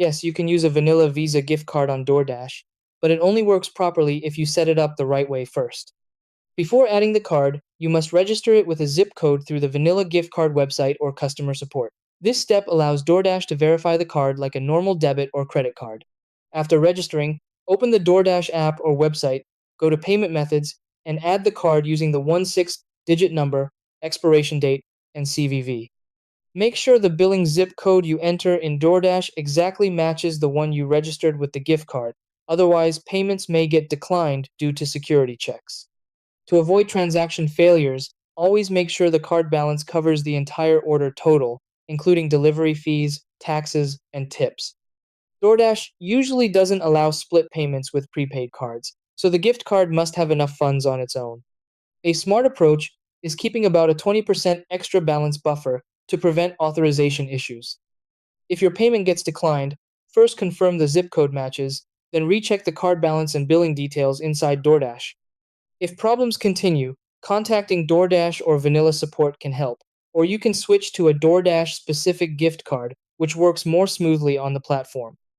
Yes, you can use a vanilla Visa gift card on DoorDash, but it only works properly if you set it up the right way first. Before adding the card, you must register it with a zip code through the vanilla gift card website or customer support. This step allows DoorDash to verify the card like a normal debit or credit card. After registering, open the DoorDash app or website, go to Payment Methods, and add the card using the 16-digit number, expiration date, and CVV. Make sure the billing zip code you enter in DoorDash exactly matches the one you registered with the gift card, otherwise, payments may get declined due to security checks. To avoid transaction failures, always make sure the card balance covers the entire order total, including delivery fees, taxes, and tips. DoorDash usually doesn't allow split payments with prepaid cards, so the gift card must have enough funds on its own. A smart approach is keeping about a 20% extra balance buffer to prevent authorization issues. If your payment gets declined, first confirm the zip code matches, then recheck the card balance and billing details inside DoorDash. If problems continue, contacting DoorDash or Vanilla support can help, or you can switch to a DoorDash specific gift card, which works more smoothly on the platform.